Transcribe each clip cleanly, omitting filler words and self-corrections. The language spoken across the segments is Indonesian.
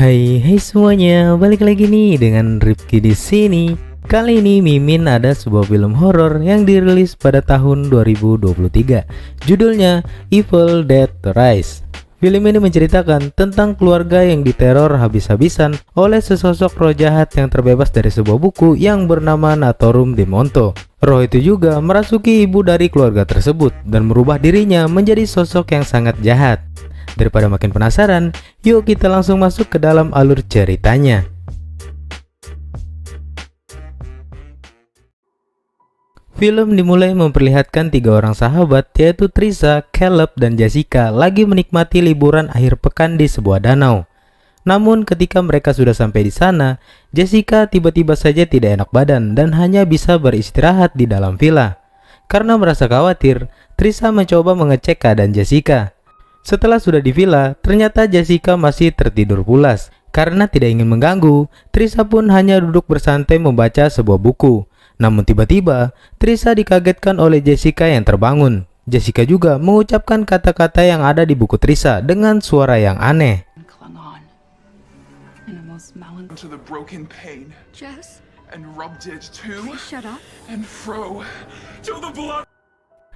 Hai semuanya, balik lagi nih dengan Rifki di sini. Kali ini Mimin ada sebuah film horor yang dirilis pada tahun 2023. Judulnya Evil Dead Rise. Film ini menceritakan tentang keluarga yang diteror habis-habisan oleh sesosok roh jahat yang terbebas dari sebuah buku yang bernama Naturom Demonto. Roh itu juga merasuki ibu dari keluarga tersebut dan merubah dirinya menjadi sosok yang sangat jahat. Daripada makin penasaran, yuk kita langsung masuk ke dalam alur ceritanya. Film dimulai memperlihatkan tiga orang sahabat, yaitu Trisha, Caleb, dan Jessica lagi menikmati liburan akhir pekan di sebuah danau. Namun ketika mereka sudah sampai di sana, Jessica tiba-tiba saja tidak enak badan dan hanya bisa beristirahat di dalam villa. Karena merasa khawatir, Trisha mencoba mengecek keadaan Jessica. Setelah sudah di villa, ternyata Jessica masih tertidur pulas. Karena tidak ingin mengganggu, Trisha pun hanya duduk bersantai membaca sebuah buku. Namun tiba-tiba, Trisha dikagetkan oleh Jessica yang terbangun. Jessica juga mengucapkan kata-kata yang ada di buku Trisha dengan suara yang aneh.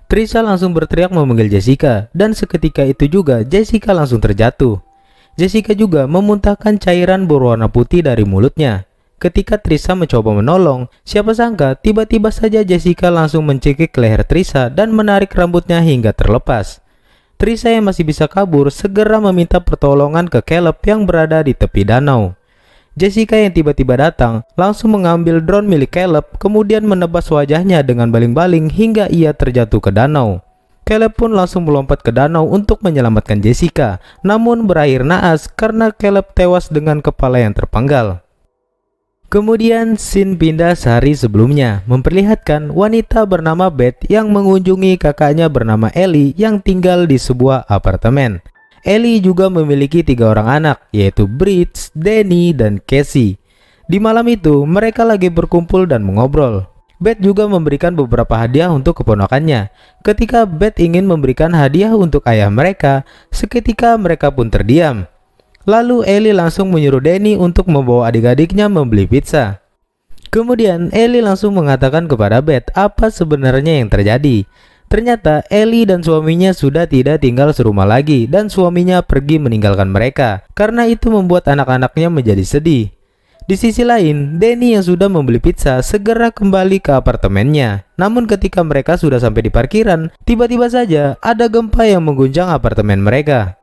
Trisha langsung berteriak memanggil Jessica, dan seketika itu juga Jessica langsung terjatuh. Jessica juga memuntahkan cairan berwarna putih dari mulutnya. Ketika Trisha mencoba menolong, siapa sangka tiba-tiba saja Jessica langsung mencekik leher Trisha dan menarik rambutnya hingga terlepas. Trisha yang masih bisa kabur segera meminta pertolongan ke Caleb yang berada di tepi danau. Jessica yang tiba-tiba datang langsung mengambil drone milik Caleb, kemudian menebas wajahnya dengan baling-baling hingga ia terjatuh ke danau. Caleb pun langsung melompat ke danau untuk menyelamatkan Jessica, namun berakhir naas karena Caleb tewas dengan kepala yang terpenggal. Kemudian scene pindah sehari sebelumnya, memperlihatkan wanita bernama Beth yang mengunjungi kakaknya bernama Ellie yang tinggal di sebuah apartemen. Ellie juga memiliki 3 orang anak, yaitu Bridge, Danny, dan Casey. Di malam itu, mereka lagi berkumpul dan mengobrol. Beth juga memberikan beberapa hadiah untuk keponakannya. Ketika Beth ingin memberikan hadiah untuk ayah mereka, seketika mereka pun terdiam. Lalu Ellie langsung menyuruh Danny untuk membawa adik-adiknya membeli pizza. Kemudian Ellie langsung mengatakan kepada Beth apa sebenarnya yang terjadi. Ternyata Ellie dan suaminya sudah tidak tinggal serumah lagi dan suaminya pergi meninggalkan mereka. Karena itu membuat anak-anaknya menjadi sedih. Di sisi lain, Danny yang sudah membeli pizza segera kembali ke apartemennya. Namun ketika mereka sudah sampai di parkiran, tiba-tiba saja ada gempa yang mengguncang apartemen mereka.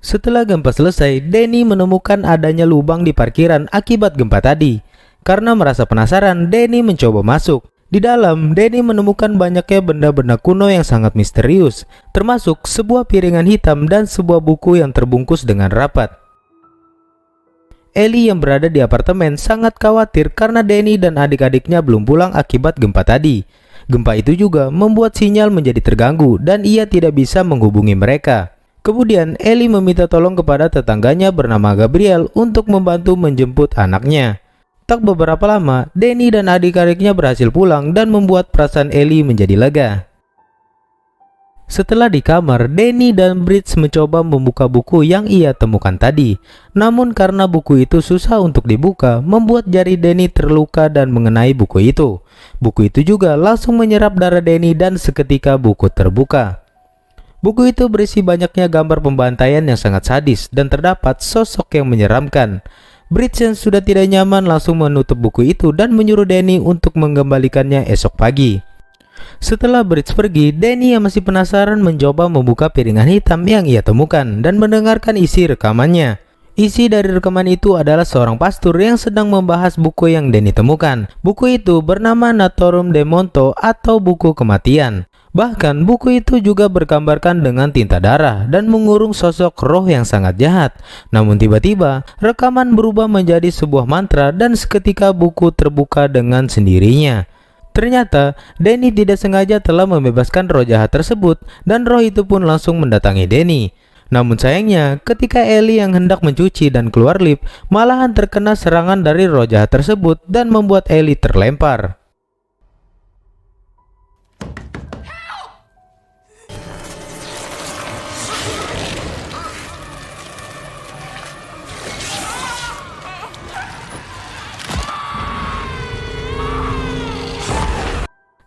Setelah gempa selesai, Danny menemukan adanya lubang di parkiran akibat gempa tadi. Karena merasa penasaran, Danny mencoba masuk. Di dalam, Danny menemukan banyaknya benda-benda kuno yang sangat misterius, termasuk sebuah piringan hitam dan sebuah buku yang terbungkus dengan rapat. Ellie yang berada di apartemen sangat khawatir karena Danny dan adik-adiknya belum pulang akibat gempa tadi. Gempa itu juga membuat sinyal menjadi terganggu dan ia tidak bisa menghubungi mereka. Kemudian Ellie meminta tolong kepada tetangganya bernama Gabriel untuk membantu menjemput anaknya. Tak beberapa lama, Danny dan adik-adiknya berhasil pulang dan membuat perasaan Ellie menjadi lega. Setelah di kamar, Danny dan Bridge mencoba membuka buku yang ia temukan tadi. Namun karena buku itu susah untuk dibuka, membuat jari Danny terluka dan mengenai buku itu. Buku itu juga langsung menyerap darah Danny dan seketika buku terbuka. Buku itu berisi banyaknya gambar pembantaian yang sangat sadis dan terdapat sosok yang menyeramkan. Bridge yang sudah tidak nyaman langsung menutup buku itu dan menyuruh Danny untuk mengembalikannya esok pagi. Setelah Bridge pergi, Danny yang masih penasaran mencoba membuka piringan hitam yang ia temukan dan mendengarkan isi rekamannya. Isi dari rekaman itu adalah seorang pastor yang sedang membahas buku yang Danny temukan. Buku itu bernama Naturom Demonto atau buku kematian. Bahkan buku itu juga bergambarkan dengan tinta darah dan mengurung sosok roh yang sangat jahat. Namun tiba-tiba rekaman berubah menjadi sebuah mantra dan seketika buku terbuka dengan sendirinya. Ternyata Danny tidak sengaja telah membebaskan roh jahat tersebut dan roh itu pun langsung mendatangi Danny. Namun sayangnya ketika Ellie yang hendak mencuci dan keluar lift malahan terkena serangan dari roh jahat tersebut dan membuat Ellie terlempar.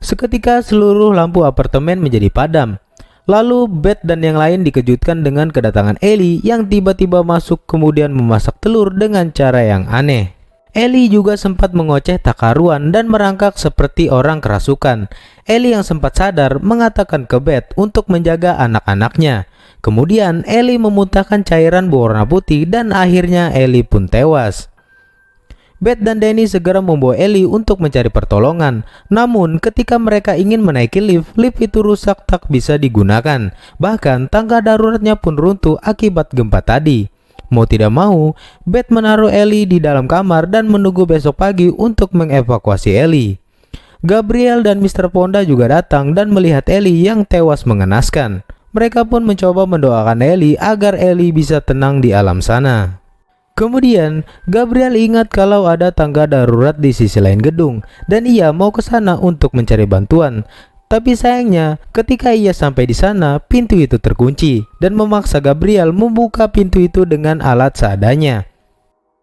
Seketika seluruh lampu apartemen menjadi padam. Lalu Beth dan yang lain dikejutkan dengan kedatangan Ellie yang tiba-tiba masuk kemudian memasak telur dengan cara yang aneh. Ellie juga sempat mengoceh tak karuan dan merangkak seperti orang kerasukan. Ellie yang sempat sadar mengatakan ke Beth untuk menjaga anak-anaknya. Kemudian Ellie memuntahkan cairan berwarna putih dan akhirnya Ellie pun tewas. Beth dan Danny segera membawa Ellie untuk mencari pertolongan. Namun ketika mereka ingin menaiki lift itu rusak tak bisa digunakan. Bahkan tangga daruratnya pun runtuh akibat gempa tadi. Mau tidak mau, Beth menaruh Ellie di dalam kamar dan menunggu besok pagi untuk mengevakuasi Ellie. Gabriel dan Mr. Fonda juga datang dan melihat Ellie yang tewas mengenaskan. Mereka pun mencoba mendoakan Ellie agar Ellie bisa tenang di alam sana. Kemudian, Gabriel ingat kalau ada tangga darurat di sisi lain gedung dan ia mau ke sana untuk mencari bantuan. Tapi sayangnya, ketika ia sampai di sana, pintu itu terkunci dan memaksa Gabriel membuka pintu itu dengan alat seadanya.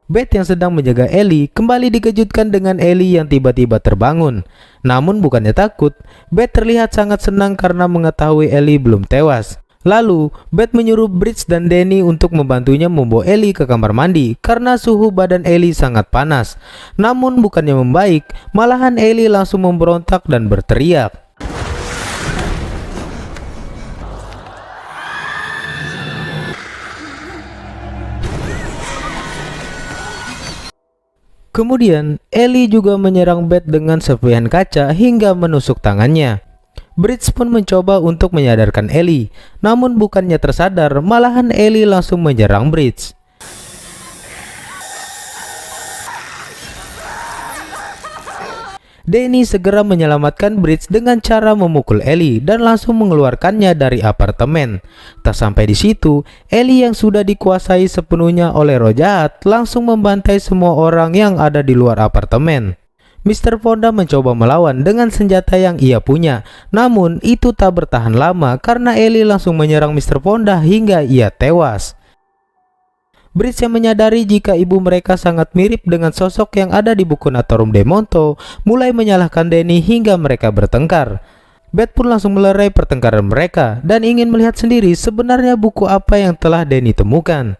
Beth yang sedang menjaga Ellie kembali dikejutkan dengan Ellie yang tiba-tiba terbangun. Namun bukannya takut, Beth terlihat sangat senang karena mengetahui Ellie belum tewas. Lalu, Beth menyuruh Bridge dan Danny untuk membantunya membawa Ellie ke kamar mandi karena suhu badan Ellie sangat panas. Namun bukannya membaik, malahan Ellie langsung memberontak dan berteriak. Kemudian, Ellie juga menyerang Beth dengan serpihan kaca hingga menusuk tangannya. Bridge pun mencoba untuk menyadarkan Ellie, namun bukannya tersadar, malahan Ellie langsung menyerang Bridge. Danny segera menyelamatkan Bridge dengan cara memukul Ellie dan langsung mengeluarkannya dari apartemen. Tak sampai di situ, Ellie yang sudah dikuasai sepenuhnya oleh roh jahat langsung membantai semua orang yang ada di luar apartemen. Mr. Fonda mencoba melawan dengan senjata yang ia punya, namun itu tak bertahan lama karena Ellie langsung menyerang Mr. Fonda hingga ia tewas. Bridge yang menyadari jika ibu mereka sangat mirip dengan sosok yang ada di buku Naturom de Monto mulai menyalahkan Danny hingga mereka bertengkar. Beth pun langsung melerai pertengkaran mereka dan ingin melihat sendiri sebenarnya buku apa yang telah Danny temukan.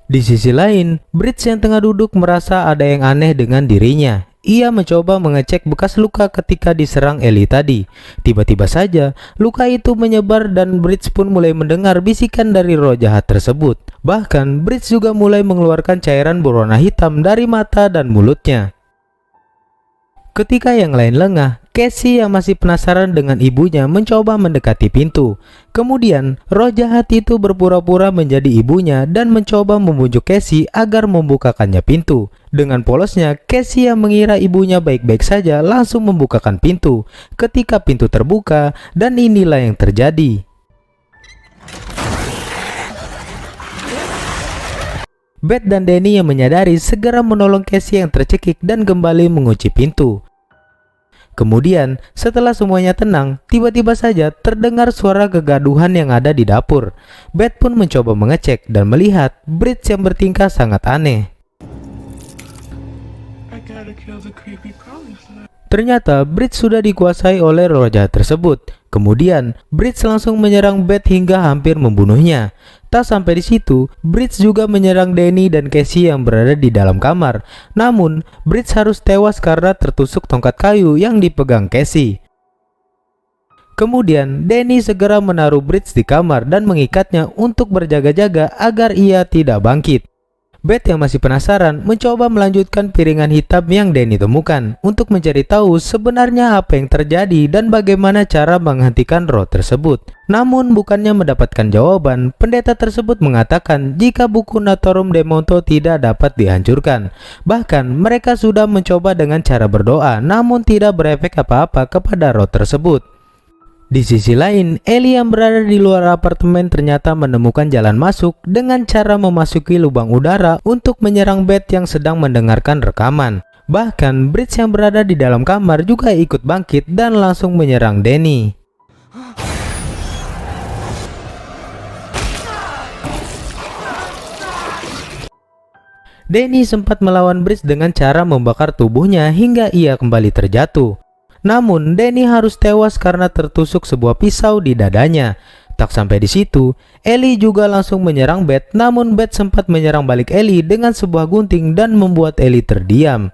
Di sisi lain, Bridge yang tengah duduk merasa ada yang aneh dengan dirinya. Ia mencoba mengecek bekas luka ketika diserang Ellie tadi. Tiba-tiba saja, luka itu menyebar dan Bridge pun mulai mendengar bisikan dari roh jahat tersebut. Bahkan, Bridge juga mulai mengeluarkan cairan berwarna hitam dari mata dan mulutnya. Ketika yang lain lengah, Casey yang masih penasaran dengan ibunya mencoba mendekati pintu. Kemudian, roh jahat itu berpura-pura menjadi ibunya dan mencoba membujuk Casey agar membukakannya pintu. Dengan polosnya, Casey yang mengira ibunya baik-baik saja langsung membukakan pintu. Ketika pintu terbuka, dan inilah yang terjadi. Beth dan Danny yang menyadari segera menolong Casey yang tercekik dan kembali mengunci pintu. Kemudian, setelah semuanya tenang, tiba-tiba saja terdengar suara kegaduhan yang ada di dapur. Beth pun mencoba mengecek dan melihat Bridge yang bertingkah sangat aneh. Ternyata Bridge sudah dikuasai oleh roh jahat tersebut. Kemudian, Bridge langsung menyerang Beth hingga hampir membunuhnya. Tak sampai di situ, Bridge juga menyerang Danny dan Casey yang berada di dalam kamar. Namun, Bridge harus tewas karena tertusuk tongkat kayu yang dipegang Casey. Kemudian, Danny segera menaruh Bridge di kamar dan mengikatnya untuk berjaga-jaga agar ia tidak bangkit. Beth yang masih penasaran mencoba melanjutkan piringan hitam yang Danny temukan untuk mencari tahu sebenarnya apa yang terjadi dan bagaimana cara menghentikan roh tersebut. Namun bukannya mendapatkan jawaban, pendeta tersebut mengatakan jika buku Naturom de Monto tidak dapat dihancurkan. Bahkan mereka sudah mencoba dengan cara berdoa namun tidak berefek apa-apa kepada roh tersebut. Di sisi lain, Ellie yang berada di luar apartemen ternyata menemukan jalan masuk dengan cara memasuki lubang udara untuk menyerang Beth yang sedang mendengarkan rekaman. Bahkan, Bridge yang berada di dalam kamar juga ikut bangkit dan langsung menyerang Danny. Danny sempat melawan Bridge dengan cara membakar tubuhnya hingga ia kembali terjatuh. Namun Danny harus tewas karena tertusuk sebuah pisau di dadanya. Tak sampai di situ, Ellie juga langsung menyerang Beth, namun Beth sempat menyerang balik Ellie dengan sebuah gunting dan membuat Ellie terdiam.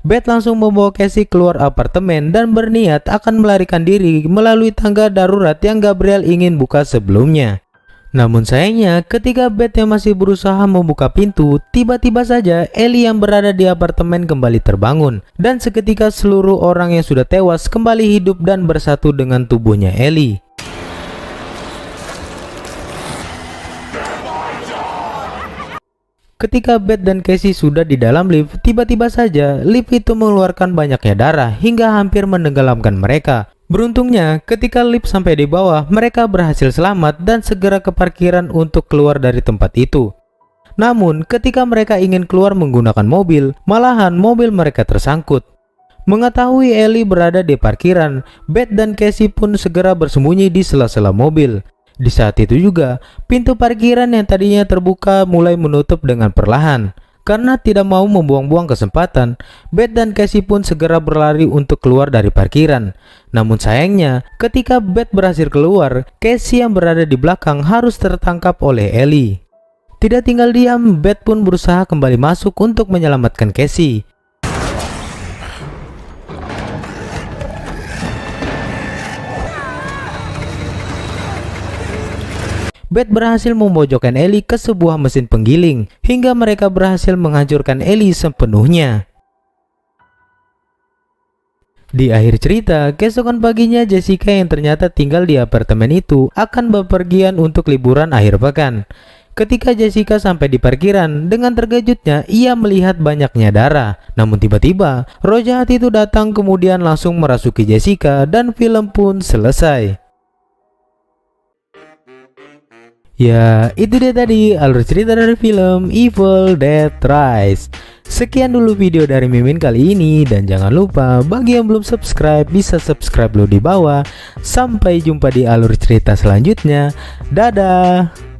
Beth langsung membawa Casey keluar apartemen dan berniat akan melarikan diri melalui tangga darurat yang Gabriel ingin buka sebelumnya. Namun sayangnya ketika Beth yang masih berusaha membuka pintu, tiba-tiba saja Ellie yang berada di apartemen kembali terbangun. Dan seketika seluruh orang yang sudah tewas kembali hidup dan bersatu dengan tubuhnya Ellie. Ketika Beth dan Casey sudah di dalam lift, tiba-tiba saja lift itu mengeluarkan banyaknya darah hingga hampir menenggelamkan mereka. Beruntungnya, ketika lift sampai di bawah, mereka berhasil selamat dan segera ke parkiran untuk keluar dari tempat itu. Namun, ketika mereka ingin keluar menggunakan mobil, malahan mobil mereka tersangkut. Mengetahui Ellie berada di parkiran, Beth dan Casey pun segera bersembunyi di sela-sela mobil. Di saat itu juga, pintu parkiran yang tadinya terbuka mulai menutup dengan perlahan. Karena tidak mau membuang-buang kesempatan, Beth dan Casey pun segera berlari untuk keluar dari parkiran. Namun sayangnya, ketika Beth berhasil keluar, Casey yang berada di belakang harus tertangkap oleh Ellie. Tidak tinggal diam, Beth pun berusaha kembali masuk untuk menyelamatkan Casey. Beth berhasil memojokkan Ellie ke sebuah mesin penggiling hingga mereka berhasil menghancurkan Ellie sepenuhnya. Di akhir cerita, keesokan paginya Jessica yang ternyata tinggal di apartemen itu akan bepergian untuk liburan akhir pekan. Ketika Jessica sampai di parkiran, dengan terkejutnya ia melihat banyaknya darah. Namun tiba-tiba, roh jahat itu datang kemudian langsung merasuki Jessica dan film pun selesai. Ya, itu dia tadi alur cerita dari film Evil Dead Rise. Sekian dulu video dari Mimin kali ini, dan jangan lupa bagi yang belum subscribe bisa subscribe dulu di bawah. Sampai jumpa di alur cerita selanjutnya. Dadah.